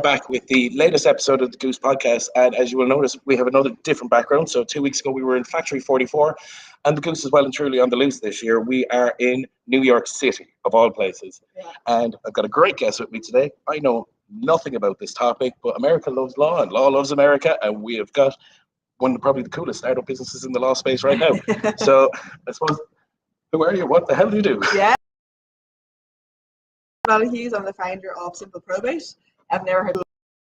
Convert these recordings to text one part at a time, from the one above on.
Back with the latest episode of the Goose podcast, and as you will notice, we have another different background. So 2 weeks ago, we were in Factory 44, and the Goose is well and truly on the loose this year. We are in New York City, of all places, and I've got a great guest with me today. I know nothing about this topic, but America loves law, and law loves America, and we have got one of probably the coolest startup businesses in the law space right now. So I suppose, who are you? What the hell do you do? Yeah, Isabelle Hughes. I'm the founder of SimpleProbate. I've never heard of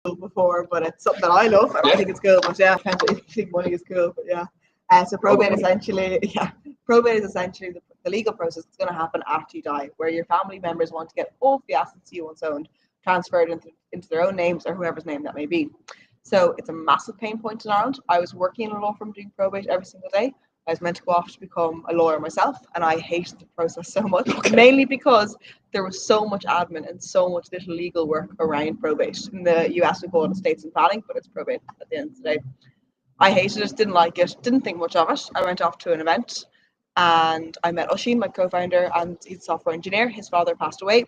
it before, but it's something that I love, and I think it's cool. But yeah, I think money is cool. But yeah, so probate essentially, probate is essentially the legal process that's going to happen after you die, where your family members want to get all of the assets you once owned transferred into their own names or whoever's name that may be. So it's a massive pain point in Ireland. I was working in a law firm doing probate every single day. I was meant to go off to become a lawyer myself, and I hated the process so much, mainly because there was so much admin and so much little legal work around probate. In the US, we call it estates and planning, but it's probate at the end of the day. I hated it, didn't like it, didn't think much of it. I went off to an event, and I met Oisin, my co-founder, and he's a software engineer. His father passed away,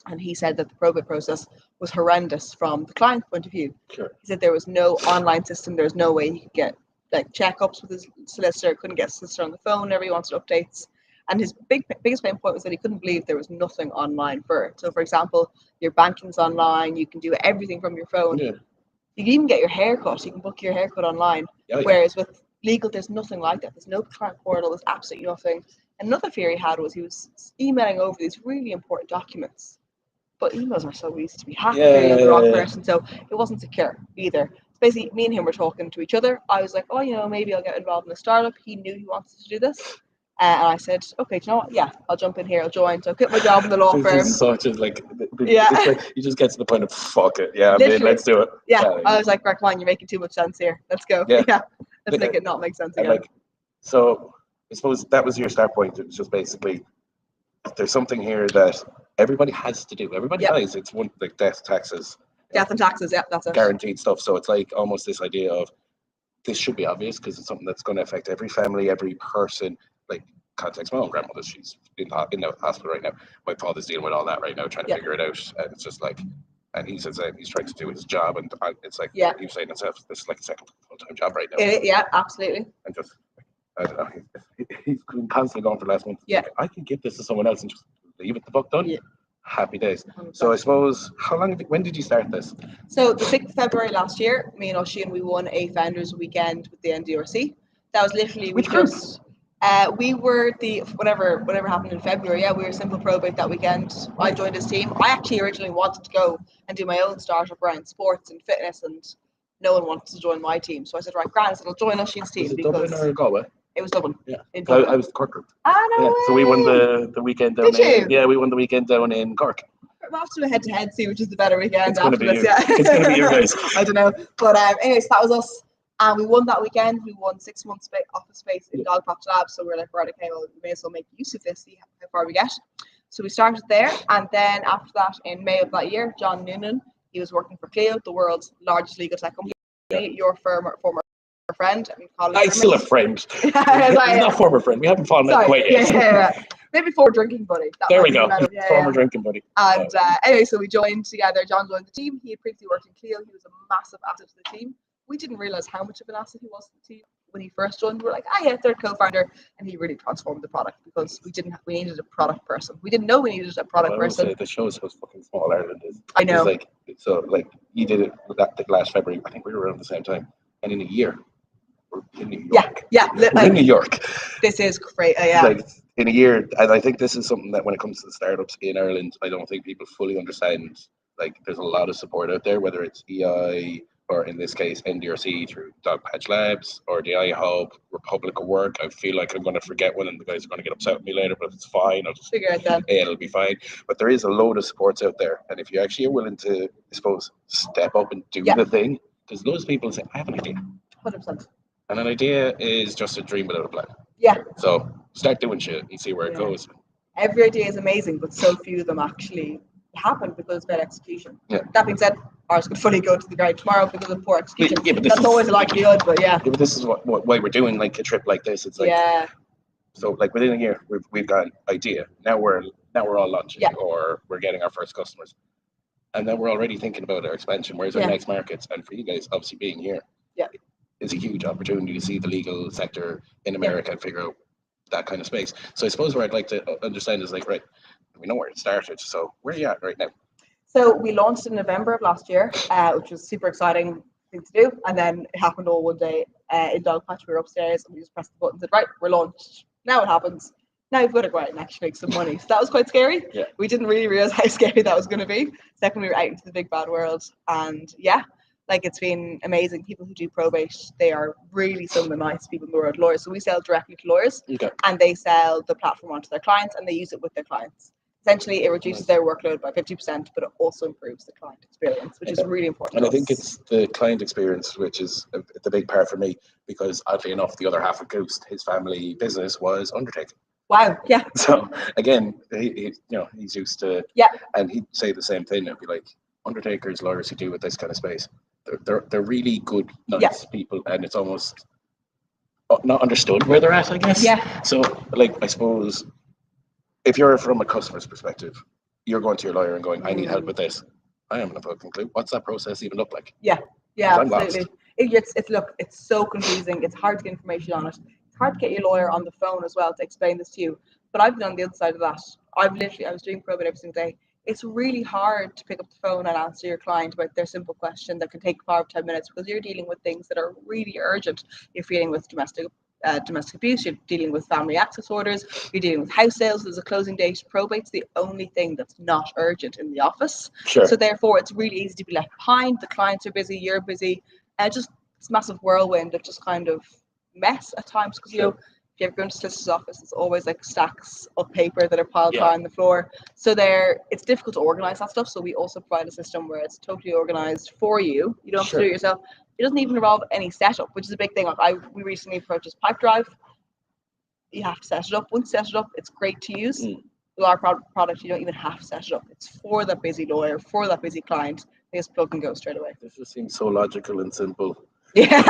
and he said that the probate process was horrendous from the client's point of view. Sure. He said there was no online system, there was no way he could get like checkups with his solicitor, couldn't get his solicitor on the phone whenever he wanted updates. And his biggest pain point was that he couldn't believe there was nothing online for it. So for example, your banking's online, you can do everything from your phone. Yeah. You can even get your haircut, you can book your haircut online. Whereas with legal, there's nothing like that. There's no client portal, there's absolutely nothing. Another fear he had was he was emailing over these really important documents. But emails are so easy to be hacked, the wrong person, so it wasn't secure either. Basically, me and him were talking to each other. I was like, oh, maybe I'll get involved in a startup. He knew he wanted to do this. And I said, okay, do you know what? Yeah, I'll jump in here. I'll join. So I quit my job in the law firm. It's such a, it's like you just get to the point of, fuck it. Yeah, let's do it. Yeah, I was like, come on, you're making too much sense here. Let's go. Yeah, let's make it not make sense again. So I suppose that was your start point. It was just basically, there's something here that everybody has to do. Everybody dies. It's one, like death, taxes. Death and taxes, that's it. Guaranteed stuff. So it's like almost this idea of this should be obvious because it's something that's going to affect every family, every person. Like, context, my own grandmother, she's in the hospital right now. My father's dealing with all that right now, trying to figure it out. And it's just like, and he says that he's trying to do his job, and it's like, he was saying himself, this is like a second full-time job right now. Yeah, absolutely. And just, I don't know, he's constantly going for the last month. Yeah. Like, I can give this to someone else and just leave it the fuck done. Yeah. Happy days. 100%. So I suppose, when did you start this? So the 6th of February last year, me and Oisin, we won a founders weekend with the NDRC. That was literally, we were the, whatever happened in February, we were SimpleProbate that weekend. I joined his team. I actually originally wanted to go and do my own startup around sports and fitness, and no one wanted to join my team. So I said, right, grand, I'll join Oisin's team. Was it Dublin or Galway? It was Dublin. Yeah, I was the Cork group. So we won the weekend down. We won the weekend down in Cork. We'll have to do a head-to-head, see which is the better weekend. It's going to be you guys. I don't know, but anyways, that was us, and we won that weekend. We won 6 months office space in Galway Labs. So we're like, right, okay, well, we may as well make use of this, see how far we get. So we started there, and then after that, in May of that year, John Noonan, he was working for Clio, the world's largest legal tech company. Your former friend and colleague. I still a friend. He's not former friend. We haven't fallen out quite yet. Yeah. Maybe former drinking buddy. There we go. Former drinking buddy. And anyway, so we joined together. John joined the team. He had previously worked in Clio. He was a massive asset to the team. We didn't realize how much of an asset he was to the team when he first joined. We were like, third co-founder, and he really transformed the product because we needed a product person. We didn't know we needed a product person. Say, the show is so fucking small. Ireland is. I know. You did it last February. I think we were around the same time, and in a year. We're in New York. We're in New York. This is great. Like in a year, and I think this is something that when it comes to the startups in Ireland, I don't think people fully understand. Like, there's a lot of support out there, whether it's EI or in this case NDRC through Dogpatch Labs or the iHub, Republic of Work. I feel like I'm going to forget one, and the guys are going to get upset with me later, but it's fine. I'll just figure it out then. It'll be fine. But there is a load of supports out there, and if you actually are willing to, I suppose, step up and do the thing, there's loads of people say, I have an idea. 100%. And an idea is just a dream without a plan. Yeah. So start doing shit and see where it goes. Every idea is amazing, but so few of them actually happen because it's bad execution. Yeah. That being said, ours could fully go to the ground tomorrow because of poor execution. But that's always a likelihood, but but this is why we're doing like a trip like this. It's like so like within a year we've got an idea. Now we're all launching or we're getting our first customers. And then we're already thinking about our expansion. Where's our next markets? And for you guys, obviously being here, is a huge opportunity to see the legal sector in America and figure out that kind of space. So I suppose where I'd like to understand is like, right, we know where it started. So where are you at right now? So we launched in November of last year, which was super exciting thing to do. And then it happened all one day in Dogpatch. We were upstairs and we just pressed the button and said, right, we're launched. Now it happens. Now we've got to go out and actually make some money. So that was quite scary. Yeah. We didn't really realize how scary that was going to be. Second, we were out into the big bad world. And yeah, like it's been amazing. People who do probate, they are really some of the nicest people in the world. Lawyers. So we sell directly to lawyers, and they sell the platform onto their clients, and they use it with their clients. Essentially, it reduces their workload by 50%, but it also improves the client experience, which is really important. And I think it's the client experience, which is the big part for me, because oddly enough, the other half of Goosed, his family business was undertaking. Wow, yeah. So again, he's used to, and he'd say the same thing. It'd be like, undertakers, lawyers who do with this kind of space, they're really good, nice people, and it's almost not understood where they're at, I guess. Yeah. So, like, I suppose if you're from a customer's perspective, you're going to your lawyer and going, I need help with this. I haven't a fucking clue. What's that process even look like? Yeah, absolutely. It's so confusing. It's hard to get information on it. It's hard to get your lawyer on the phone as well to explain this to you. But I've been on the other side of that. I was doing probate every single day. It's really hard to pick up the phone and answer your client about their simple question that can take 5 or 10 minutes because you're dealing with things that are really urgent. You're dealing with domestic abuse, you're dealing with family access orders, you're dealing with house sales, there's a closing date. Probate's the only thing that's not urgent in the office. Sure. So therefore, it's really easy to be left behind. The clients are busy, you're busy. Just this massive whirlwind of just kind of mess at times because, you know, if you ever go into solicitor's office, it's always like stacks of paper that are piled high on the floor. So it's difficult to organize that stuff. So we also provide a system where it's totally organized for you. You don't have to do it yourself. It doesn't even involve any setup, which is a big thing. We recently purchased Pipedrive. You have to set it up. Once you set it up, it's great to use. With our product, you don't even have to set it up. It's for that busy lawyer, for that busy client. They just plug and go straight away. This just seems so logical and simple. Yeah.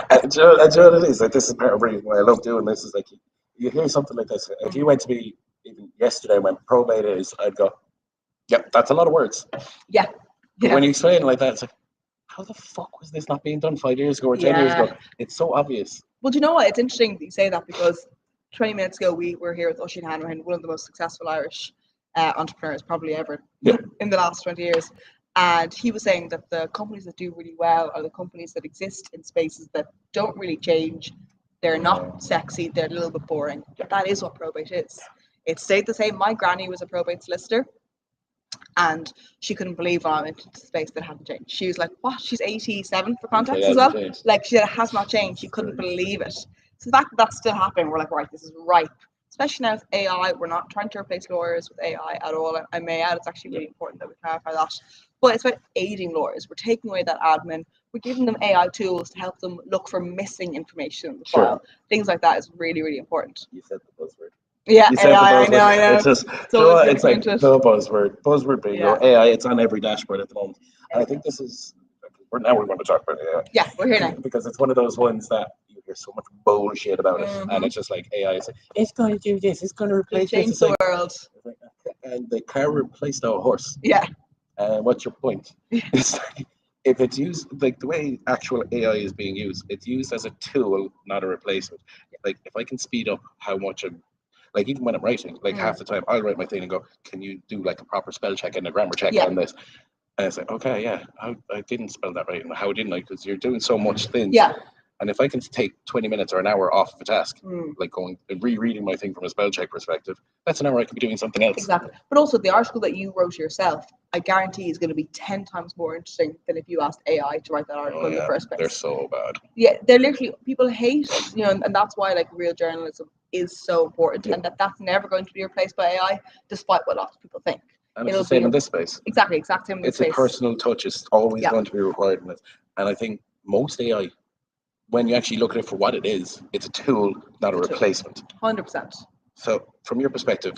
Do you know what it is? Like, this is part of the reason why I love doing this. Is like, you hear something like this. If you went to me even yesterday when probate is, I'd go, yep, that's a lot of words. Yeah. But when you explain it like that, it's like, how the fuck was this not being done 5 years ago or 10 years ago? It's so obvious. Well, do you know what? It's interesting that you say that because 20 minutes ago we were here with Oisin Hanrahan, one of the most successful Irish entrepreneurs probably ever in the last 20 years. And he was saying that the companies that do really well are the companies that exist in spaces that don't really change. They're not sexy. They're a little bit boring. But that is what probate is. It stayed the same. My granny was a probate solicitor. And she couldn't believe when I went into the space that hadn't changed. She was like, what? She's 87 for context as well? Like, she said it has not changed. She couldn't believe it. So the fact that that's still happening, we're like, right, this is ripe. Especially now with AI, we're not trying to replace lawyers with AI at all. I may add, it's actually really important that we clarify that. But it's about aiding lawyers. We're taking away that admin. We're giving them AI tools to help them look for missing information in the file. Things like that is really, really important. You said the buzzword. Yeah, AI, I know. It's just, it's like the buzzword bingo. AI, it's on every dashboard at the moment. And I think this is, we're going to talk about AI. Yeah, we're here now. Because it's one of those ones that you hear so much bullshit about it. And it's just like AI is like, it's going to do this, it's going to replace this. Change the world. And the car replaced a horse. Yeah. What's your point? It's like, if it's used, like the way actual AI is being used, it's used as a tool, not a replacement. Like, if I can speed up how much like, even when I'm writing, like half the time I'll write my thing and go, can you do like a proper spell check and a grammar check on this? And it's like, okay, I didn't spell that right. And how didn't I? Because you're doing so much things. Yeah. And if I can take 20 minutes or an hour off of a task, like going and rereading my thing from a spell check perspective, that's an hour I could be doing something else. Exactly. But also the article that you wrote yourself, I guarantee is going to be 10 times more interesting than if you asked AI to write that article in the first place. They're so bad. Yeah, they're literally, people hate it, you know, and that's why like real journalism is so important, and that's never going to be replaced by AI, despite what lots of people think. And it's the same in this space. Exactly, exact same in this space. It's a personal touch. It's always going to be required in it. And I think most AI, when you actually look at it for what it is, it's a tool, not a replacement. 100%. So from your perspective,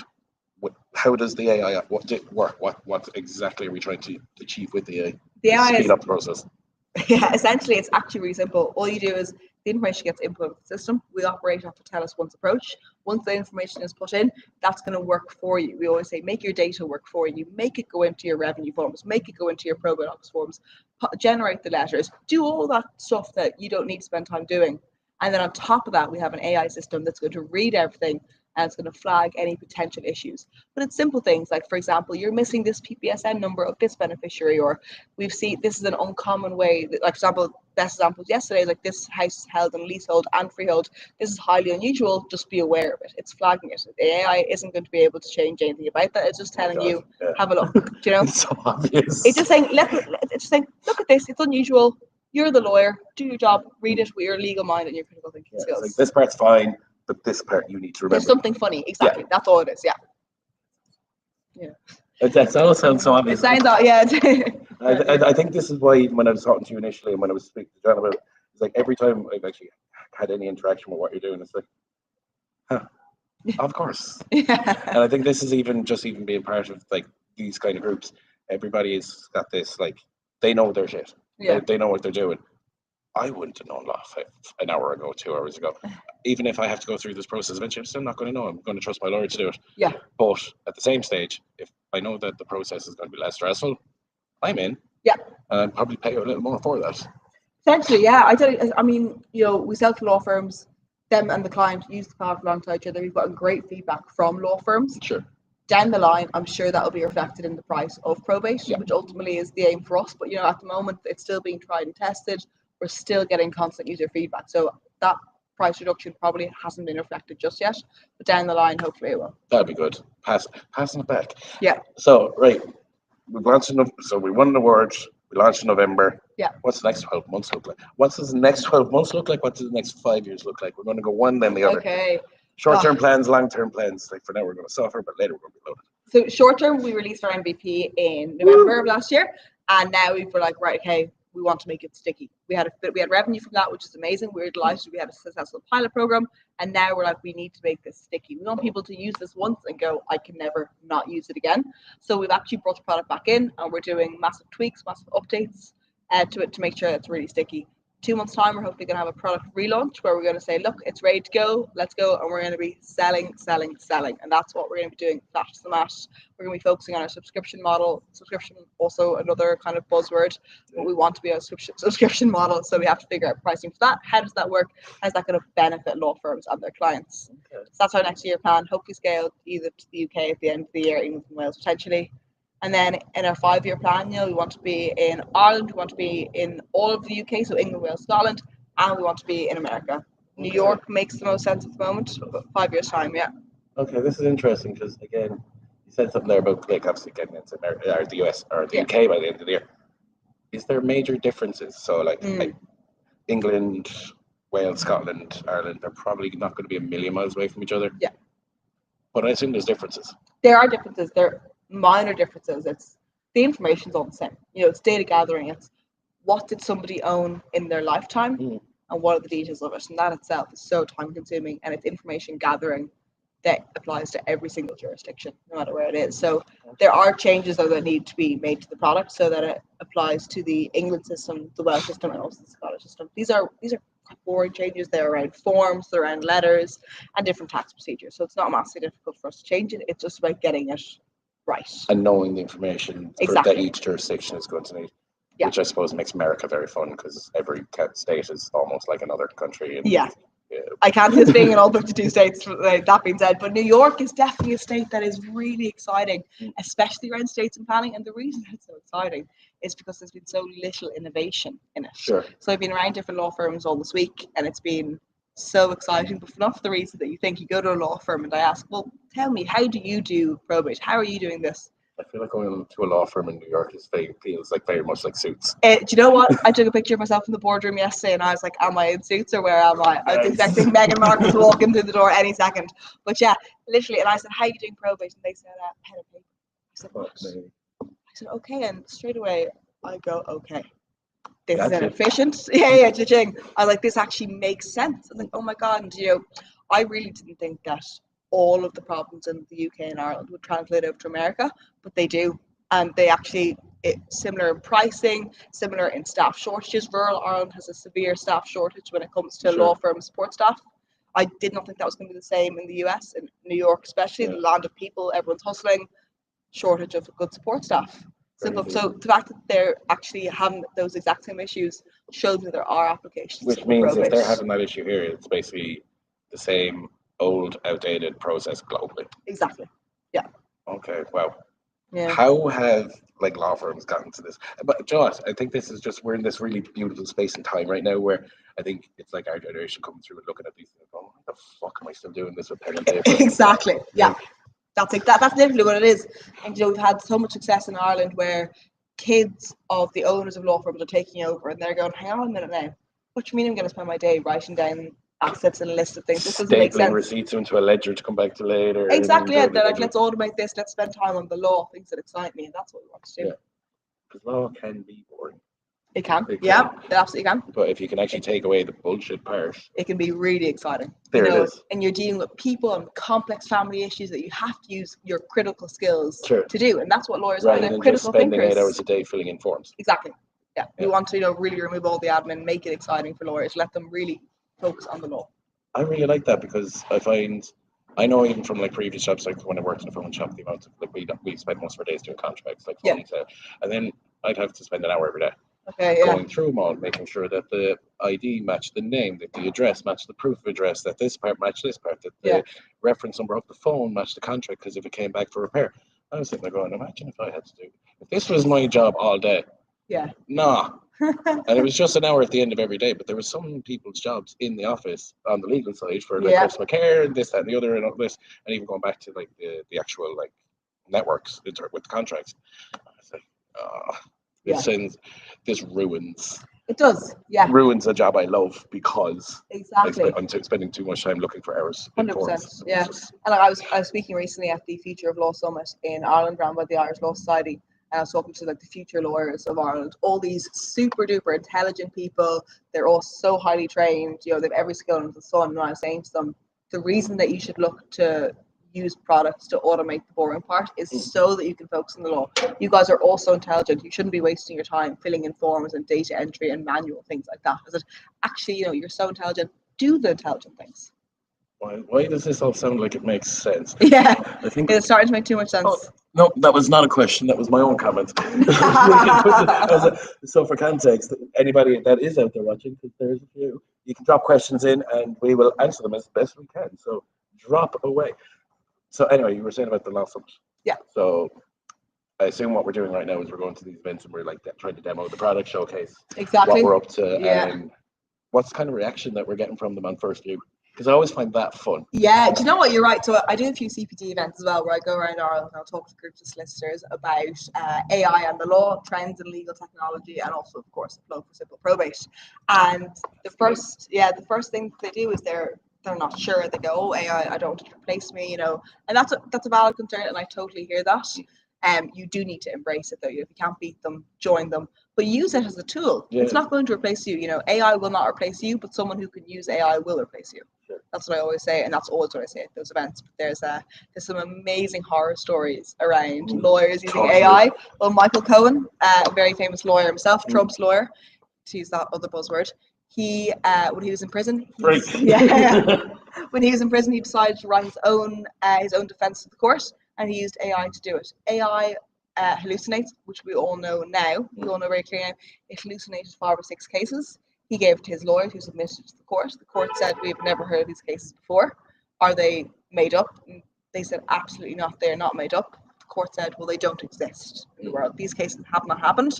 how does the AI work? What exactly are we trying to achieve with the AI? The AI speed up the process. Yeah, essentially it's actually really simple. All you do is The information gets input into the system. We operate off a tell us once approach. Once the information is put in, that's going to work for you. We always say, make your data work for you. Make it go into your revenue forms. Make it go into your probate office forms. Generate the letters. Do all that stuff that you don't need to spend time doing. And then on top of that, we have an AI system that's going to read everything and it's going to flag any potential issues. But it's simple things like, for example, you're missing this PPSN number of this beneficiary, or we've seen this is an uncommon way. Like, for example, best example yesterday, like this house is held in leasehold and freehold. This is highly unusual. Just be aware of it. It's flagging it. The AI isn't going to be able to change anything about that. It's just telling you, have a look. Do you know? It's so obvious. It's just saying, it's just saying, look at this. It's unusual. You're the lawyer. Do your job. Read it with your legal mind and your critical thinking skills. Like, this part's fine, but this part you need to remember. There's something funny. Exactly. That's all it is. Yeah. That all sounds so obvious. It sounds that, yeah. I think this is why when I was talking to you initially and when I was speaking to John about it, it's like every time I've actually had any interaction with what you're doing, it's like, of course. Yeah. And I think this is even being part of like these kind of groups. Everybody's got this, like, they know their shit. Yeah. They know what they're doing. I wouldn't have known law an hour ago, 2 hours ago. Even if I have to go through this process, eventually I'm still not going to know. I'm going to trust my lawyer to do it. Yeah. But at the same stage, if I know that the process is going to be less stressful, I'm in. Yeah. And I'd probably pay a little more for that. Essentially, yeah. I mean, we sell to law firms. Them and the client use the product alongside each other. We've gotten great feedback from law firms. Sure. Down the line, I'm sure that will be reflected in the price of probate, which ultimately is the aim for us. But at the moment, it's still being tried and tested. We're still getting constant user feedback. So that price reduction probably hasn't been reflected just yet. But down the line, hopefully it will. That'd be good. Passing it back. Yeah. So, right, we won an award. We launched in November. Yeah. What's the next 12 months look like? What does the next 12 months look like? What does the next 5 years look like? We're going to go one, then the other. Okay. Short-term plans, long-term plans. Like, for now, we're going to suffer, but later we're going to be loaded. So short-term, we released our MVP in November of last year, and now we were like, right, okay, we want to make it sticky. We had revenue from that, which is amazing. We were delighted. We had a successful pilot program, and now we're like, we need to make this sticky. We want people to use this once and go, I can never not use it again. So we've actually brought the product back in, and we're doing massive tweaks, massive updates to it to make sure it's really sticky. 2 months' time, we're hopefully going to have a product relaunch where we're going to say, look, it's ready to go, let's go, and we're going to be selling, and that's what we're going to be doing flat to the mat. We're going to be focusing on our subscription model. Subscription, also another kind of buzzword, but we want to be a subscription model, so we have to figure out pricing for that. How does that work? How's that going to benefit law firms and their clients? Okay. So that's our next year plan. Hopefully scale either to the UK at the end of the year, England and Wales potentially. And then in our 5-year plan, we want to be in Ireland, we want to be in all of the UK, so England, Wales, Scotland, and we want to be in America. New York makes the most sense at the moment, 5 years' time, yeah. Okay, this is interesting because, again, you said something there about, like, obviously getting into America, or the US, or the UK by the end of the year. Is there major differences? So, like England, Wales, Scotland, Ireland, they're probably not going to be a million miles away from each other. Yeah. But I assume there's differences. There are differences. There minor differences. It's the information's all the same. It's data gathering. It's what did somebody own in their lifetime and what are the details of it. And that itself is so time consuming, and it's information gathering that applies to every single jurisdiction, no matter where it is. So there are changes though that need to be made to the product so that it applies to the England system, the Welsh system, and also the Scottish system. These are boring changes. They're around forms, they're around letters and different tax procedures. So it's not massively difficult for us to change it. It's just about getting it right. And knowing the information that each jurisdiction is going to need. Yeah. Which I suppose makes America very fun because every state is almost like another country. And, yeah. I can't see this being in all 52 states, that being said, but New York is definitely a state that is really exciting, especially around states and planning. And the reason it's so exciting is because there's been so little innovation in it. Sure. So I've been around different law firms all this week, and it's been so exciting, but for not for the reason that you think. You go to a law firm and I ask, well, tell me, how do you do probate? How are you doing this? I feel like going to a law firm in New York feels like very much like Suits. Do you know what? I took a picture of myself in the boardroom yesterday and I was like, am I in Suits or where am I? I was expecting Meghan Markle to walk in through the door any second. But yeah, literally. And I said, how are you doing probate? And they said, pen and paper. I said, what? I said, okay. And straight away, I go, okay. This is inefficient. Yeah, cha-ching. I was like, this actually makes sense. I was like, oh my God. And I really didn't think that all of the problems in the UK and Ireland would translate over to America, but they do. And they actually similar in pricing, similar in staff shortages. Rural Ireland has a severe staff shortage when it comes to law firm support staff. I did not think that was going to be the same in the US, in New York especially, the land of people, everyone's hustling, shortage of good support staff. Simple. So the fact that they're actually having those exact same issues shows me there are applications. Which means if they're having that issue here, it's basically the same old, outdated process globally. Exactly. Yeah. Okay. Wow. Yeah. How have like law firms gotten to this? But Josh, I think this is just we're in this really beautiful space and time right now where I think it's like our generation coming through and looking at these things and going, "What the fuck am I still doing this with pen and paper?" Exactly. Yeah. That's literally what it is. And we've had so much success in Ireland where kids of the owners of law firms are taking over and they're going, hang on a minute now. What do you mean I'm going to spend my day writing down assets and a list of things? This doesn't make sense. Stapling receipts into a ledger to come back to later. Exactly. Yeah. They're like, let's automate this. Let's spend time on the law, things that excite me. And that's what we want to do. Yeah. Because law can be boring. It can. It absolutely can. But if you can actually take away the bullshit part, it can be really exciting. There it is. And you're dealing with people and complex family issues that you have to use your critical skills to do. And that's what lawyers are. They're critical just spending thinkers. 8 hours a day filling in forms. Exactly. Yeah. We want to, really remove all the admin, make it exciting for lawyers, let them really focus on the law. I really like that because I know even from like previous jobs, like when I worked in a phone shop, the amount of like we spend most of our days doing contracts, like phone sale, and then I'd have to spend an hour every day. Going through them all, making sure that the ID matched the name, that the address matched the proof of address, that this part matched this part, that the reference number of the phone matched the contract, because if it came back for repair, I was sitting there going, imagine if I had to do, if this was my job all day. Yeah. Nah. And it was just an hour at the end of every day, but there were some people's jobs in the office on the legal side for like customer care and this, that, and the other, and all this, and even going back to like the actual like networks with the contracts. I was like, this ruins. It does, ruins a job I love because exactly I'm spending too much time looking for errors. 100%. Yeah. And I was speaking recently at the Future of Law Summit in Ireland, run by the Irish Law Society. And I was talking to like the future lawyers of Ireland, all these super duper intelligent people. They're all so highly trained, they have every skill under the sun. And I was saying to them, the reason that you should look to use products to automate the boring part is so that you can focus on the law. You guys are all so intelligent. You shouldn't be wasting your time filling in forms and data entry and manual things like that. Because actually, you're so intelligent. Do the intelligent things. Why does this all sound like it makes sense? Yeah, I think it's starting to make too much sense. Oh, no, that was not a question. That was my own comment. So for context, anybody that is out there watching, because there's a few, you can drop questions in and we will answer them as best we can. So drop away. So anyway, you were saying about the law firms. Yeah. So I assume what we're doing right now is we're going to these events and we're like trying to demo the product, showcase what we're up to, and what's kind of reaction that we're getting from them on first view. Because I always find that fun. Yeah, do you know what? You're right. So I do a few CPD events as well, where I go around Ireland and I'll talk to groups of solicitors about AI and the law, trends in legal technology, and also, of course, a plug for Simple Probate. And the first thing they do is they're not sure. They go, "Oh, AI, I don't want it to replace me," and that's a valid concern, and I totally hear that. You do need to embrace it though. If you can't beat them, join them, but use it as a tool. It's not going to replace you. AI will not replace you, but someone who can use AI will replace you. That's what I always say, and that's always what I say at those events. But there's some amazing horror stories around lawyers using AI. Well, Michael Cohen, a very famous lawyer himself, Trump's lawyer, to use that other buzzword. He when he was in prison, when he was in prison, he decided to write his own defense to the court, and he used AI to do it. AI hallucinates, which we all know now. We all know very clearly now. It hallucinated 5 or 6 cases. He gave it to his lawyer, who submitted it to the court. The court said, "We've never heard of these cases before. Are they made up?" And they said, "Absolutely not. They are not made up." The court said, "Well, they don't exist in the world. These cases have not happened."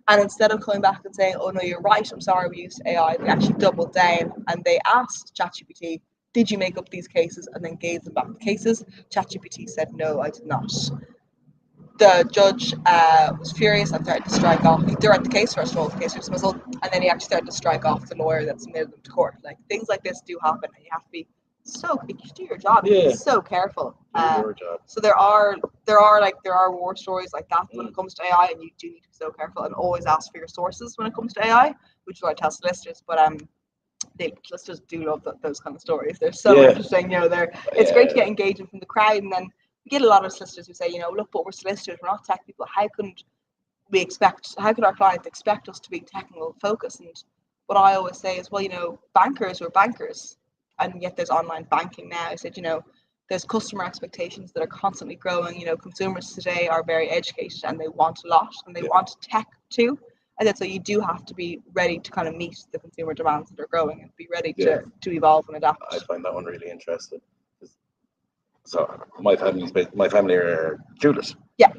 And instead of coming back and saying, "Oh no, you're right. I'm sorry, we used AI," they actually doubled down and they asked ChatGPT, "Did you make up these cases?" and then gave them back the cases. ChatGPT said, "No, I did not." The judge was furious and started to strike off. He threw out the case, first of all, the case was dismissal, and then he actually started to strike off the lawyer that submitted them to court. Like, things like this do happen, and you have to be if you do your job, you be so careful. Your job. So there are war stories like that when it comes to AI, and you do need to be so careful and always ask for your sources when it comes to AI, which is what I tell solicitors. But solicitors do love those kind of stories. They're so interesting. It's great to get engagement from the crowd, and then we get a lot of solicitors who say, look, but we're solicitors, we're not tech people. How can how could our clients expect us to be technical focused? And what I always say is, well, you know, bankers were bankers, and yet there's online banking now. I said, you know, there's customer expectations that are constantly growing. You know, consumers today are very educated and they want a lot and they want tech too. And then so you do have to be ready to kind of meet the consumer demands that are growing and be ready to evolve and adapt. I find that one really interesting. So my family are jewelers. Yeah.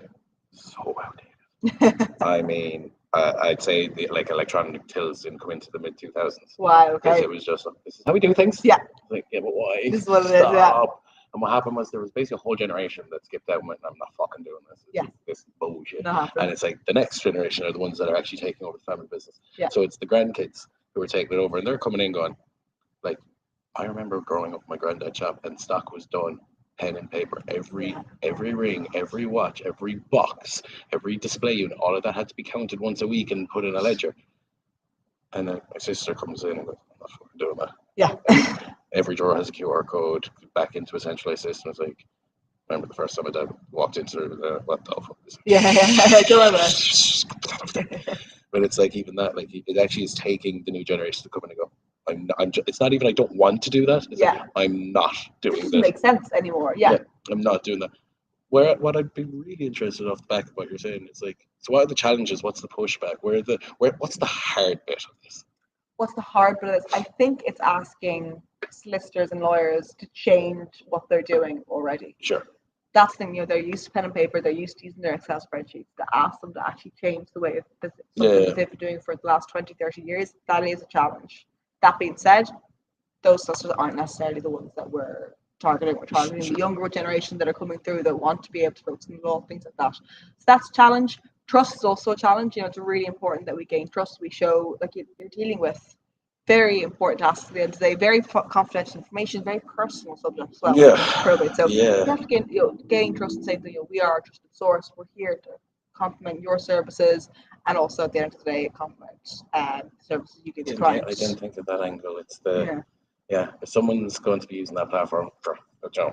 So outdated. I mean, I'd say like electronic tills didn't come into the mid 2000s. Wow. Okay. Because it was just this is how we do things. Yeah. Like, yeah, but why? This is what it is. Yeah. And what happened was there was basically a whole generation that skipped out and went, I'm not fucking doing this. This is bullshit. And it's like the next generation are the ones that are actually taking over the family business. Yeah. So it's the grandkids who are taking it over, and they're coming in going, like, I remember growing up in my granddad's shop and stock was done pen and paper. Every ring, every watch, every box, every display unit, all of that had to be counted once a week and put in a ledger. And then my sister comes in and goes, I'm not fucking doing that. Yeah. Every drawer has a QR code back into a centralized system. It's like, I remember the first time my dad walked into it, what the fuck is it? Yeah, don't worry about it. But it's like even that, like it actually is taking the new generation to come in and go, it's not even I don't want to do that. It's like, I'm not doing that. It doesn't make sense anymore. Yeah. I'm not doing that. What I'd be really interested off the back of what you're saying is like, so what are the challenges? What's the pushback? What's the hard bit of this? What's the hard bit of this? I think it's asking solicitors and lawyers to change what they're doing already. Sure. That's the thing, you know, they're used to pen and paper, they're used to using their Excel spreadsheets. To ask them to actually change the way that they've been doing for the last 20, 30 years, that is a challenge. That being said, those solicitors aren't necessarily the ones that we're targeting. We're targeting the younger generation that are coming through that want to be able to focus on law, things like that. So that's a challenge. Trust is also a challenge. You know, it's really important that we gain trust. We show, like, you're dealing with very important assets at the end of the day, very confidential information, very personal subject as well. Probate. So you have to gain trust and say that, you know, we are a trusted source. We're here to complement your services, and also at the end of the day, complement the services you give your clients. I didn't think of that angle. It's if someone's going to be using that platform for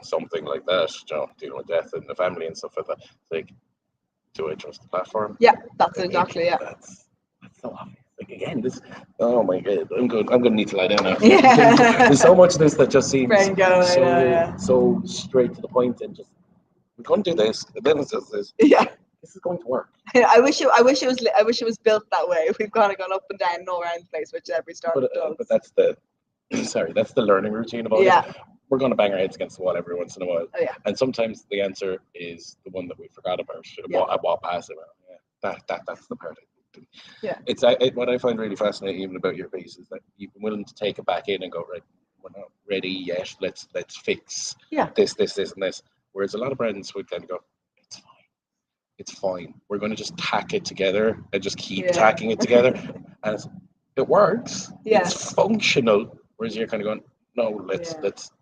something like that, dealing with death in the family and stuff like that, like, do I trust the platform? Yeah, that's exactly That's so obvious. Like, again, this. Oh my god, I'm gonna need to lie down now. Yeah. There's so much of this that just seems so straight to the point, and just we're gonna do this, and then it says this. Yeah. This is going to work. I wish it was built that way. We've kind of gone up and down and all around the place, which every startup does. But that's the learning routine of all this. We're going to bang our heads against the wall every once in a while. And sometimes the answer is the one that we forgot about. I walked past it. That's the part. It's what I find really fascinating even about your piece is that you've been willing to take it back in and go, right, we're not ready yet. Let's fix this, and this. Whereas a lot of brands would kind of go, it's fine. We're going to just tack it together and just keep tacking it together. And it works. It's functional. Whereas you're kind of going, no, let's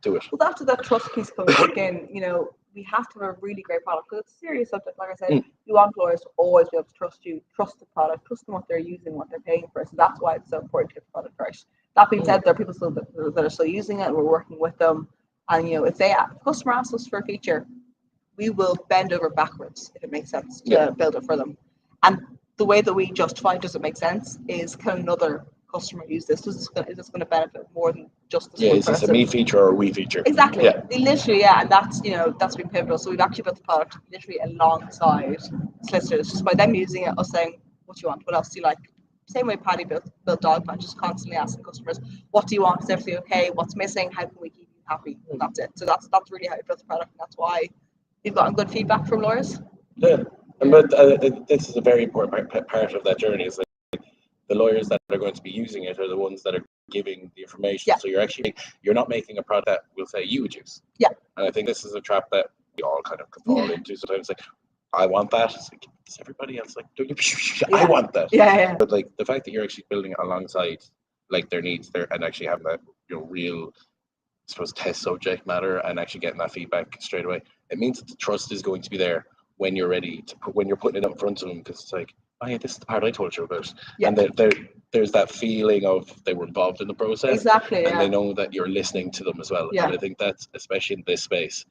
do it. Well, that's where that trust piece comes in. You know, we have to have a really great product because it's a serious subject. Like I said, you want lawyers to always be able to trust you, trust the product, trust them what they're using, what they're paying for. So that's why it's so important to get the product right. That being said, there are people still that are still using it, and we're working with them. And, you know, if a customer asks us for a feature, we will bend over backwards if it makes sense to build it for them. And the way that we justify does it make sense is, can another customer use this? Is this going to benefit more than just this one is this a me feature or a we feature? Exactly. Literally, and that's been pivotal. So we've actually built the product literally alongside solicitors, just by them using it, us saying, what do you want? What else do you like? Same way Paddy built Dogman, just constantly asking customers, what do you want? Is everything okay? What's missing? How can we keep you happy? And that's it. So that's really how we built the product, and that's why we've gotten good feedback from lawyers. But this is a very important part of that journey. Is like the lawyers that are going to be using it are the ones that are giving the information. So you're not making a product that will say you would use. And I think this is a trap that we all kind of fall into sometimes. Like, I want that. It's like, is everybody else like, don't you? I want that. But like the fact that you're actually building it alongside like their needs there and actually having that real, I suppose, test subject matter and actually getting that feedback straight away, it means that the trust is going to be there when you're ready to when you're putting it up in front of them, because it's like, oh yeah, this is the part I told you about. And there's that feeling of they were involved in the process. And they know that you're listening to them as well. And I think that's, especially in this space,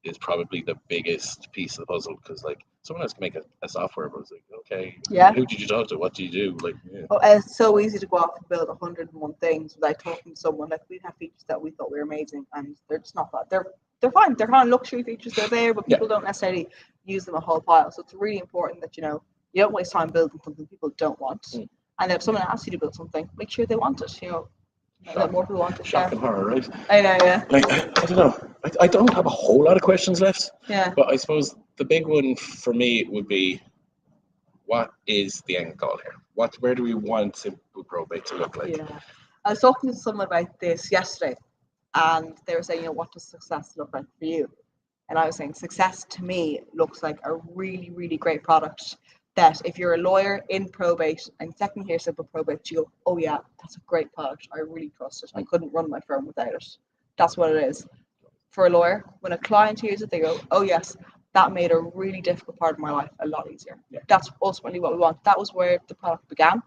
is probably the biggest piece of the puzzle, because like someone else can make a software, but it's like, okay, Yeah. who did you talk to? What do you do? Like, yeah. Oh, it's so easy to go off and build 101 things without talking to someone. Like we have features that we thought were amazing, and they're just not that. They're fine. They're kind of luxury features. They're there, but people don't necessarily use them a whole pile. So it's really important that you don't waste time building something people don't want. And if someone asks you to build something, make sure they want it. Let more people want it. Shocking horror, right? I know, yeah. Like, I don't know. I don't have a whole lot of questions left. Yeah. But I suppose the big one for me would be, what is the end goal here? Where do we want Simple Probate to look like? Yeah. I was talking to someone about this yesterday, and they were saying, what does success look like for you? And I was saying, success to me looks like a really, really great product that if you're a lawyer in probate and second hear Simple Probate, you go, oh yeah, that's a great product. I really trust it. I couldn't run my firm without it. That's what it is. For a lawyer, when a client hears it, they go, oh yes, that made a really difficult part of my life a lot easier. Yeah. That's ultimately what we want. That was where the product began.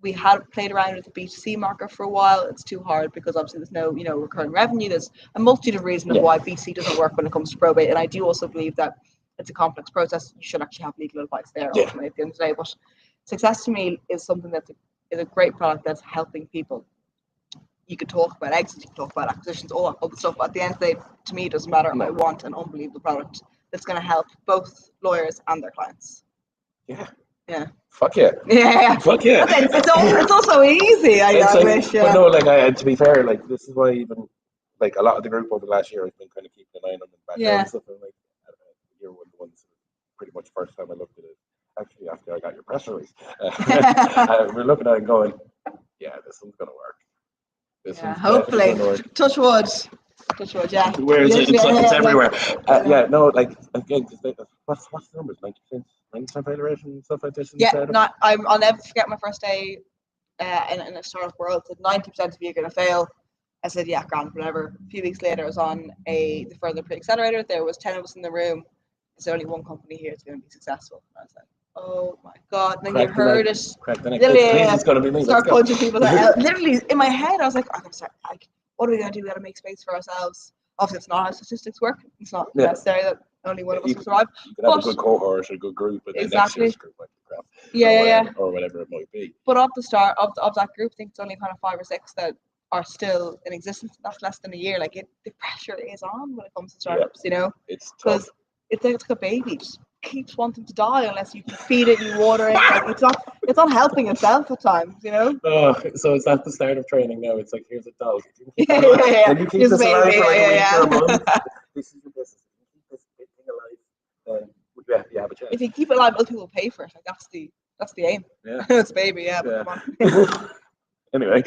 We had played around with the B2C market for a while. It's too hard because obviously there's no, recurring revenue. There's a multitude of reasons of why B2C doesn't work when it comes to probate. And I do also believe that it's a complex process. You should actually have legal advice there ultimately at the end of the day. But success to me is something that is a great product that's helping people. You could talk about exits, you could talk about acquisitions, all that other stuff. But at the end of the day, to me, it doesn't matter. I want an unbelievable product that's going to help both lawyers and their clients. Yeah. Yeah. Fuck yeah. Yeah. Fuck yeah. It's also easy. I wish. But no, like, to be fair, like, this is why even, like, a lot of the group over the last year has been kind of keeping an eye on them in the background and stuff. And, like, you're one of the ones, pretty much first time I looked at it, actually, after I got your press release, we're looking at it and going, yeah, this one's going to work. Hopefully. Touch wood. Yeah. Where is it? It's everywhere. No, like, again, what's the numbers? 90% failure rate and stuff like this? I'll never forget my first day in a startup world. Said 90% of you are going to fail. I said, yeah, grand, whatever. A few weeks later, I was on the further pre-accelerator. There was 10 of us in the room. There's only one company here that's going to be successful. And I was like, oh my God. And then you heard it. Crack the neck. It's going to be me. Start punching people out. Literally, in my head, I was like, I'm going to start, like, what are we going to do? We got to make space for ourselves. Obviously, it's not how statistics work. It's not necessary that only one of us will survive. You can have a good cohort or a good group, and then next year's group might be crap. Or whatever it might be. But of the start of that group, I think it's only kind of 5 or 6 that are still in existence. That's less than a year. Like the pressure is on when it comes to startups. It's because it's like a baby. It just keeps wanting to die unless you feed it, you water it. Like it's not helping itself at times. Oh, so is that the start of training now? It's like, here's a dog. When you keep this alive for like a week or a month, this is your business. If you keep this thing alive, then you have a chance. If you keep it alive, other people pay for it. Like that's the aim. Yeah. It's baby. But come on. Anyway,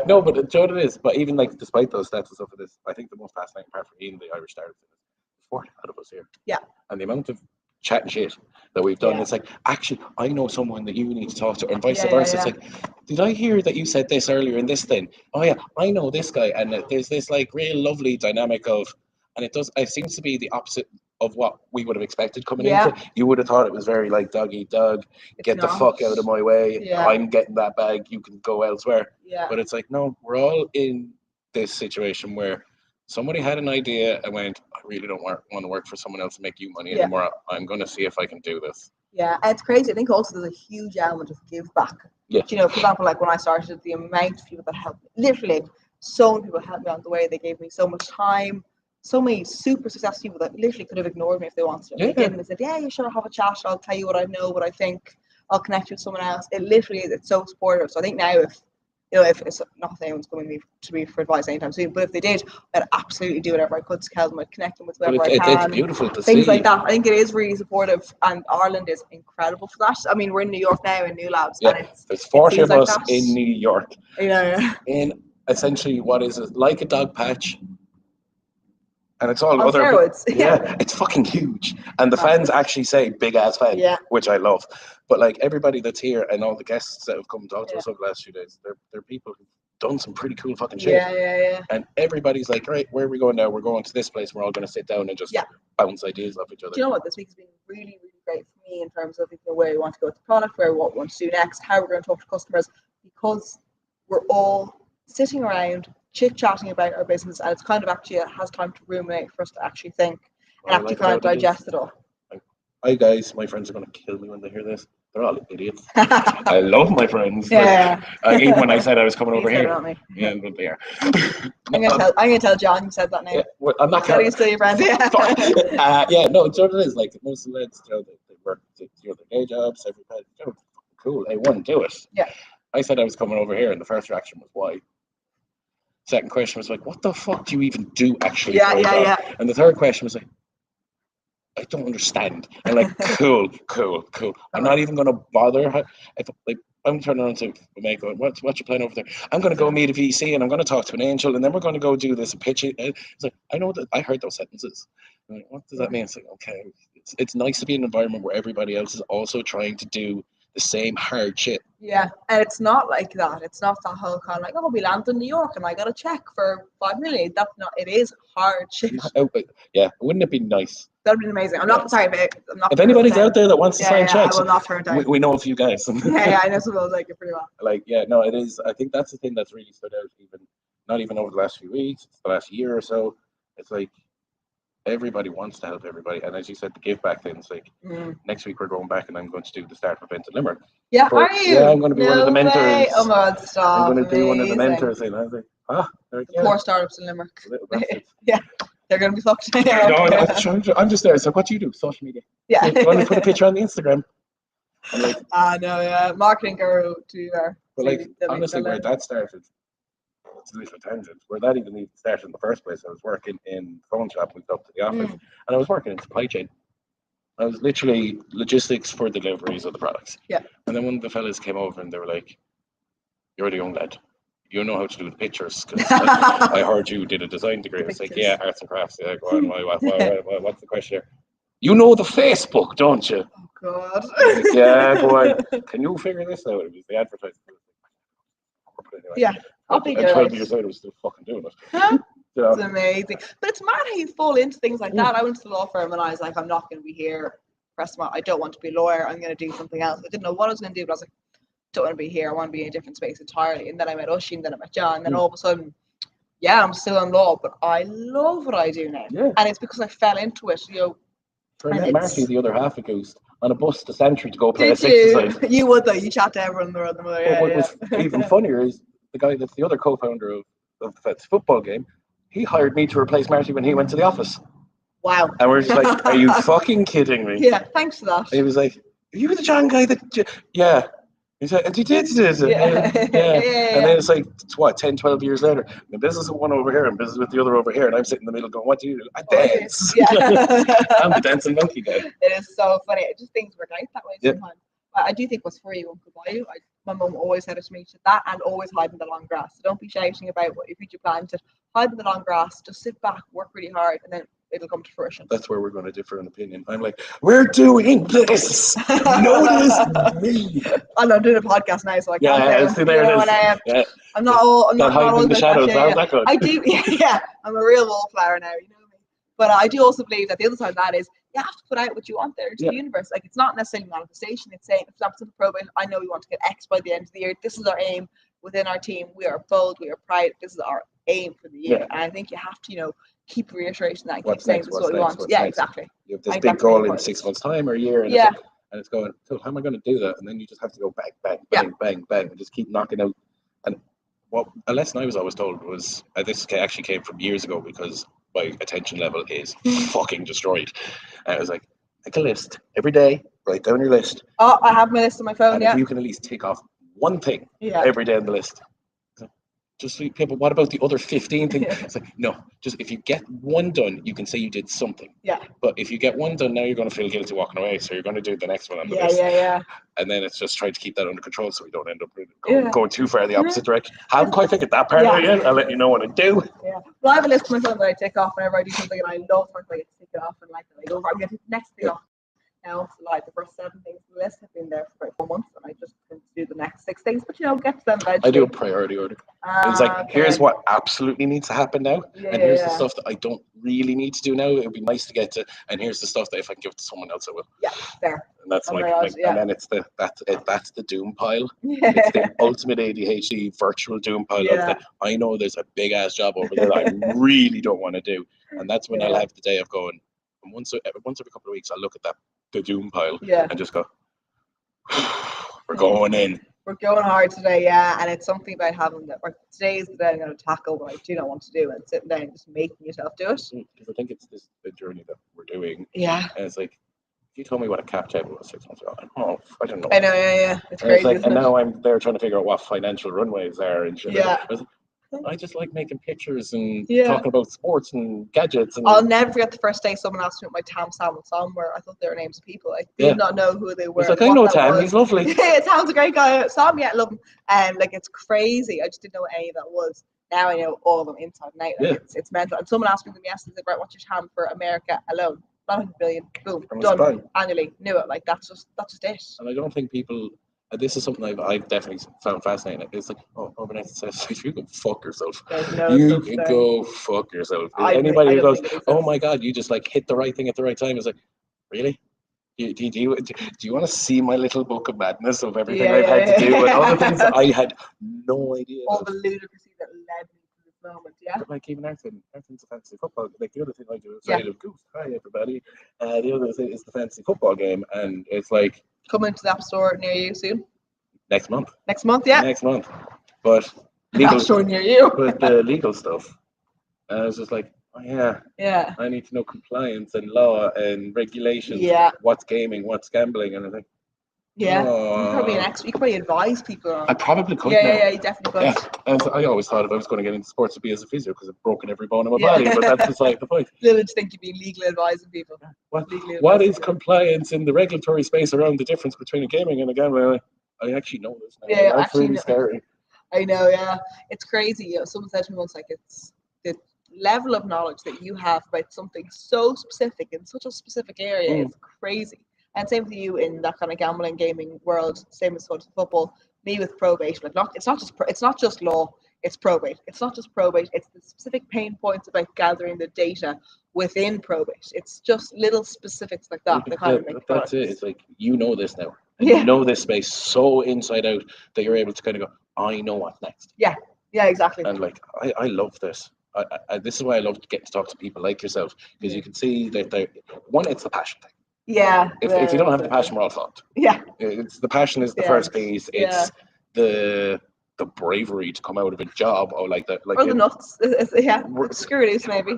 no, but Joe, it is. But even like, despite those stats and stuff of this, I think the most fascinating part for me in the Irish startup is 40 out of us here. Yeah. And the amount of chat and shit that we've done, it's like, actually, I know someone that you need to talk to, and vice versa. It's like, did I hear that you said this earlier in this thing? Oh yeah, I know this guy, and there's this like real lovely dynamic of, and it seems to be the opposite of what we would have expected coming into. You would have thought it was very like dog eat dog, get the fuck out of my way. I'm getting that bag, you can go elsewhere. But it's like, no, we're all in this situation where somebody had an idea and went, I really don't want to work for someone else and make you money anymore. I'm going to see if I can do this. Yeah, and it's crazy. I think also there's a huge element of give back. Yeah. For example, like when I started, the amount of people that helped me, literally so many people helped me on the way. They gave me so much time. So many super successful people that literally could have ignored me if they wanted to. They didn't. They said, yeah, you should have a chat. I'll tell you what I know, what I think. I'll connect you with someone else. It literally is. It's so supportive. So I think now if it's not that anyone's going to me for advice anytime soon, but if they did, I'd absolutely do whatever I could to help them. I'd connect them with whoever I can. It's beautiful to see. Things like that. I think it is really supportive, and Ireland is incredible for that. I mean, we're in New York now in New Labs. Yeah, and there's 40 of us in New York. In essentially what is it, like a dog patch. And it's all on other steroids. It's fucking huge. And the fans actually say big ass fan, which I love. But like everybody that's here and all the guests that have come and talked to us over the last few days, they're people who've done some pretty cool fucking shit. And everybody's like, right, where are we going now? We're going to this place. We're all going to sit down and just bounce ideas off each other. Do you know what? This week has been really, really great for me in terms of where we want to go with the product, what we want to do next, how we're going to talk to customers, because we're all sitting around chit-chatting about our business, and it's kind of actually has time to ruminate for us to actually think and actually kind of digest it all. Hi guys, my friends are going to kill me when they hear this. They're all idiots. I love my friends. Yeah. Even when I said I was coming over You said it, here. not me. Yeah, but they are. I'm gonna tell John you said that name. Yeah, I'm not Said he's still your friend. Yeah. Yeah, no, it's what it is. Like most of the lads, they work, their day jobs, everybody. Cool, A1, do it. Yeah. I said I was coming over here, and the first reaction was why. Second question was like, what the fuck do you even do actually? Yeah. And the third question was like, I don't understand. And like, cool. I'm not even gonna bother. I'm turning around to Mike going, what's your plan over there? I'm gonna go meet a VC and I'm gonna talk to an angel and then we're gonna go do this and pitch it. It's like, I know that I heard those sentences. I'm like, what does that mean? It's like, okay, it's nice to be in an environment where everybody else is also trying to do the same hard shit. Yeah, and it's not like that. It's not that whole kind of like, oh, we landed in New York and I got a check for 5 million. That's not. It is hard shit. Yeah, wouldn't it be nice? That'd be amazing. I'm not sorry, but I'm not. If anybody's out there that wants to sign checks, I will not turn down. We know a few guys. Yeah, I know some of those like it pretty well. Like, yeah, no, it is. I think that's the thing that's really stood out. Not even over the last few weeks, it's the last year or so. It's like everybody wants to help everybody, and as you said, the give back thing. It's like next week we're going back, and I'm going to do the startup event in Limerick. Yeah, are you? Yeah, I'm going to be one of the mentors. Way. Oh my God, stop! I'm going to be one of the mentors, and I was like, poor startups in Limerick. Yeah. They're going to be fucked. No, I'm just there. So what do you do? Social media. Yeah. You want to put a picture on the Instagram? I'm like, no, yeah. Marketing guru to but like, honestly, where that started, it's a little tangent, where that even started in the first place. I was working in phone shop, moved up to the office, and I was working in supply chain. I was literally logistics for deliveries of the products. Yeah. And then one of the fellas came over and they were like, you're the young lad. You know how to do the pictures because I heard you did a design degree. It's like, yeah, arts and crafts. Yeah, go on. What's the question here? You know the Facebook, don't you? Oh God. Like, yeah, go on. Can you figure this out? It was the advertising. Anyway, yeah, I'll be good. 12 years later, I was still fucking doing it. Huh? It's amazing. But it's mad how you fall into things like that. I went to the law firm and I was like, I'm not going to be here. I don't want to be a lawyer. I'm going to do something else. I didn't know what I was going to do, but I was like, don't want to be here. I want to be in a different space entirely. And then I met Oisin, and then I met John, and then all of a sudden, yeah, I'm still in law, but I love what I do now. Yeah. And it's because I fell into it, I met Marty, the other half of Goosed, on a bus to Santry to go play a six-a-side. You would though. You chat to everyone in the world. What was even funnier is the guy that's the other co-founder of the football game. He hired me to replace Marty when he went to the office. Wow. And we're just like, are you fucking kidding me? Yeah, thanks for that. And he was like, are you the John guy that... Yeah. He said, and he did it. Yeah. And then it's like, what, 10, 12 years later, the business is one over here and business with the other over here. And I'm sitting in the middle going, what do you do? I dance. Yeah. I'm the dancing monkey guy. It is so funny. It just things work out that way sometimes. I do think what's for you won't go by you. My mum always said it to me, she said that and always hide in the long grass. So don't be shouting about what your future plans. Just hide in the long grass, just sit back, work really hard, and then it'll come to fruition. That's where we're going to differ in opinion. I'm like, we're doing this. Notice me. I'm doing a podcast now, so I can't say it. I'm not all. I'm not all in the shadows. How's that going? I do. Yeah. I'm a real wallflower now. You know me. But I do also believe that the other side of that is you have to put out what you want there into the universe. Like it's not necessarily manifestation. It's saying, for example, Probate, I know we want to get X by the end of the year. This is our aim within our team. We are bold. We are proud. This is our aim for the year. And I think you have to, keep reiterating that. Keep saying this is what we want. Yeah, exactly. You have this big goal in 6 months' time or a year, and it's going, so how am I going to do that? And then you just have to go bang, and just keep knocking out. And what a lesson I was always told was, this actually came from years ago because my attention level is fucking destroyed. And I was like, make a list every day, write down your list. Oh, I have my list on my phone, and if you can at least tick off one thing every day on the list. Just people, what about the other 15 things? It's like, no, just if you get one done, you can say you did something. Yeah. But if you get one done, now you're going to feel guilty walking away. So you're going to do the next one on the list. Yeah. And then it's just trying to keep that under control so we don't end up going too far the opposite direction. Haven't quite figured that part out yet. I'll let you know what I do. Yeah. Well, I have a list on my phone that I tick off whenever I do something, and I love when I get to tick it off and I go, I'm going to take the next thing off. Now, so the first 7 things on the list have been there for about 4 months, and I just tend to do the next 6 things. But get to them eventually. I do a priority order. It's like, here's what absolutely needs to happen now, and here's the stuff that I don't really need to do now. It would be nice to get to, and here's the stuff that if I can give it to someone else, I will. Yeah, fair. And that's and then it's that's the doom pile. It's the ultimate ADHD virtual doom pile of that. I know there's a big ass job over there that I really don't want to do, and that's when I'll have the day of going. And once every couple of weeks, I'll look at that the doom pile Yeah. and just go, we're going in. We're going hard today, yeah, and it's something about having that. Like, today's the day I'm going to tackle what I do not want to do, and sitting down and just making yourself do it. Because I think it's the journey that we're doing. Yeah. And it's like, if you told me what a cap table was 6 months ago, I don't know. I know, yeah. It's and crazy, like, isn't and it? now I'm there trying to figure out what financial runways are and shit. Yeah. I just like making pictures and Yeah. talking about sports and gadgets. And I'll never forget the first day someone asked me what my Tam, Sam, and Sam were. I thought they were names of people. I did not know who they were. It's like, I know Tam, he's lovely. Yeah, Tam's a great guy. Sam, yeah, I love him. Like, it's crazy. I just didn't know what any of that was. Now I know all of them inside and out. Like, it's mental. And someone asked me them yesterday, like, right, what's your Tam for America alone? 100 billion. Boom. Done. Annually. Knew it. Like, that's just it. And I don't think people. This is something I've definitely found fascinating. It's like, overnight success. You can fuck yourself. You can go fuck yourself. Anybody who goes, oh my God, you just like hit the right thing at the right time is like, really? Do you want to see my little book of madness of everything I've had to do and all the things that I had no idea all the ludicrosy that led me to this moment, yeah? But like even Arsen's a fantasy football. Like the other thing I do outside of Goosed, hi everybody. The other thing is the fantasy football game, and it's like coming to the App Store near you soon. Next month. Next month, yeah. Next month, but legal. App Store near you. But the legal stuff, and I was just like, oh yeah. I need to know compliance and law and regulations. Yeah. What's gaming? What's gambling? And I think. Yeah, you probably an expert. You could probably advise people on. I probably could. Yeah, you definitely could. Yeah, and I always thought if I was going to get into sports, it'd be as a physio because I've broken every bone in my body. But that's beside the point. Little to think you'd be legally advising people. What is compliance in the regulatory space around the difference between a gaming and a gambling? I actually know this now. Yeah, that's really scary. I know. Yeah, it's crazy. You know, someone said to me once, like, it's the level of knowledge that you have about something so specific in such a specific area is crazy. And same with you in that kind of gambling, gaming world. Same as football. Me with probate, like it's not just law. It's probate. It's not just probate. It's the specific pain points about gathering the data within probate. It's just little specifics like that that kind of make that's it. It's like you know this now. And you know this space so inside out that you're able to kind of go, I know what's next. Yeah, exactly. And like I love this. This is why I love getting to talk to people like yourself because you can see that it's the passion thing. Yeah. If you don't have the passion, we're all fucked. Yeah. It's the passion is the first piece. It's the bravery to come out of a job or like that. Like or the nuts. Screw it, maybe.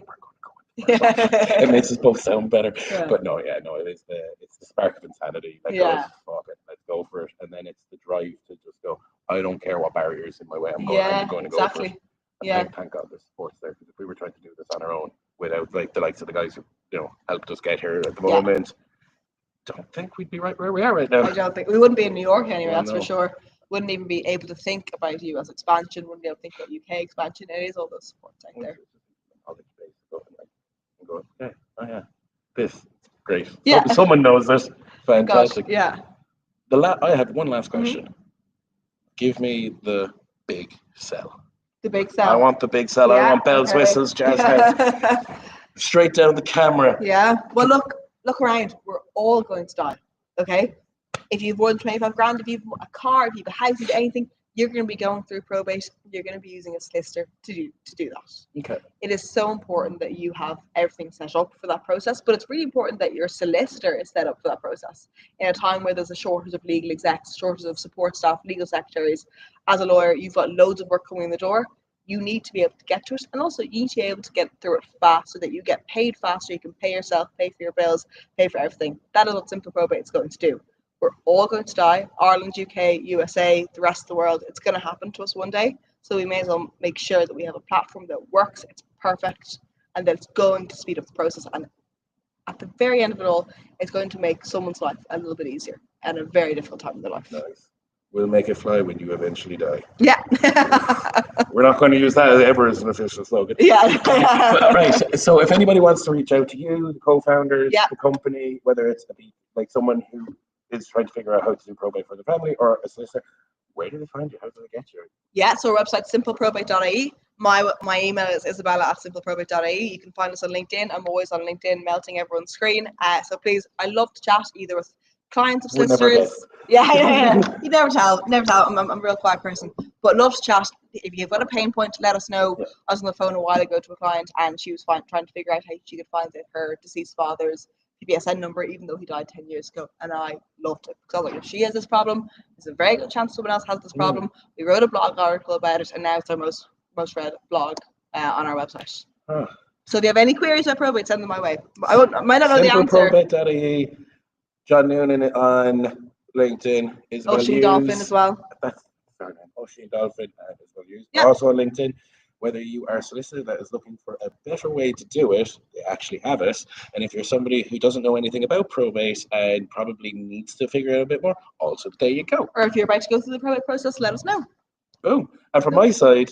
It makes us both sound better. Yeah. But no, it's the spark of insanity that goes, fuck it, let's go for it. And then it's the drive to just go, I don't care what barriers in my way, I'm going to go for it. And thank God there's sports there, because if we were trying to do this on our own without like the likes of the guys who helped us get here at the moment, don't think we'd be right where we are right now. I don't think we wouldn't be in New York anyway, that's for sure. Wouldn't even be able to think about US expansion, wouldn't be able to think about UK expansion. It is all those sports out there. Go, this is great. Yeah. Someone knows this. Fantastic. Gosh, yeah. I have one last question. Give me the big sell. The big sell. I want the big sell. I want bells, whistles, jazz hands. Straight down the camera. Yeah. Well, look around. We're all going to die. Okay. If you've won 25 grand, if you've a car, if you've a house, if you've anything, you're going to be going through probate. You're going to be using a solicitor to do that. Okay. It is so important that you have everything set up for that process, but it's really important that your solicitor is set up for that process. In a time where there's a shortage of legal execs, shortage of support staff, legal secretaries, as a lawyer, you've got loads of work coming in the door. You need to be able to get to it, and also you need to be able to get through it fast so that you get paid faster. You can pay yourself, pay for your bills, pay for everything. That is what SimpleProbate is going to do. We're all going to die. Ireland, UK, USA, the rest of the world. It's going to happen to us one day. So we may as well make sure that we have a platform that works, it's perfect, and that it's going to speed up the process. And at the very end of it all, it's going to make someone's life a little bit easier at a very difficult time in their life. Nice. We'll make it fly when you eventually die. Yeah. We're not going to use that ever as an official slogan. Yeah. Right. So if anybody wants to reach out to you, the co-founders, the company, whether it's like someone who is trying to figure out how to do probate for the family or a solicitor, where do they find you? How do they get you? Yeah, so our website, SimpleProbate.ie. My email is Isabelle@SimpleProbate.ie. You can find us on LinkedIn. I'm always on LinkedIn, melting everyone's screen. So please, I love to chat either with clients of solicitors. Yeah. You never tell. I'm a real quiet person, but love to chat. If you've got a pain point, let us know. Yeah. I was on the phone a while ago to a client, and she was trying to figure out how she could find her deceased father's PPSN number, even though he died 10 years ago. And I loved it. Because I was like, if she has this problem, there's a very good chance someone else has this problem. We wrote a blog article about it, and now it's our most read blog on our website. Huh. So if you have any queries about probate, send them my way. I might not know the answer. SimpleProbate.ie, John Noonan on LinkedIn, Isabelle Ocean Hughes. Dolphin as well. That's her name. Ocean Dolphin and Isabelle Hughes. Yeah. Also on LinkedIn. Whether you are a solicitor that is looking for a better way to do it, they actually have it. And if you're somebody who doesn't know anything about probate and probably needs to figure out a bit more, also there you go. Or if you're about to go through the probate process, let us know. Boom. And from my side,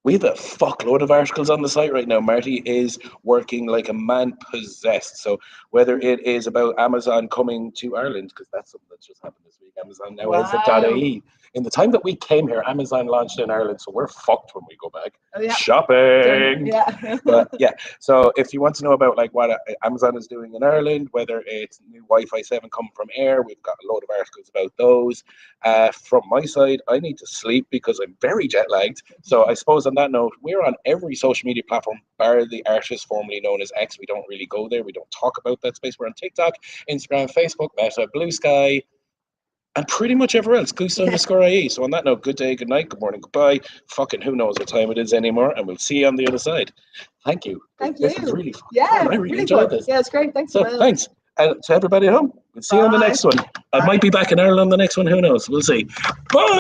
we have a fuckload of articles on the site right now. Marty is working like a man possessed. So whether it is about Amazon coming to Ireland, because that's something that's just happened this week, Amazon now has a .ie. In the time that we came here, Amazon launched in Ireland, so we're fucked when we go back. Oh, yeah. Shopping. Yeah. But yeah, so if you want to know about like what Amazon is doing in Ireland, whether it's new Wi-Fi 7 coming from Air, we've got a load of articles about those. From my side, I need to sleep because I'm very jet lagged. So I suppose on that note, we're on every social media platform, bar the artist formerly known as X. We don't really go there. We don't talk about that space. We're on TikTok, Instagram, Facebook, Meta, Blue Sky, and pretty much everywhere else. Goosed.ie. So on that note, good day, good night, good morning, goodbye. Fucking who knows what time it is anymore, and we'll see you on the other side. Thank you. Thank this you. Is really fun. Yeah, I really enjoyed this. Yeah, it's great. Thanks. So thanks. And to everybody at home, we'll see you on the next one. I might be back in Ireland on the next one. Who knows? We'll see. Bye.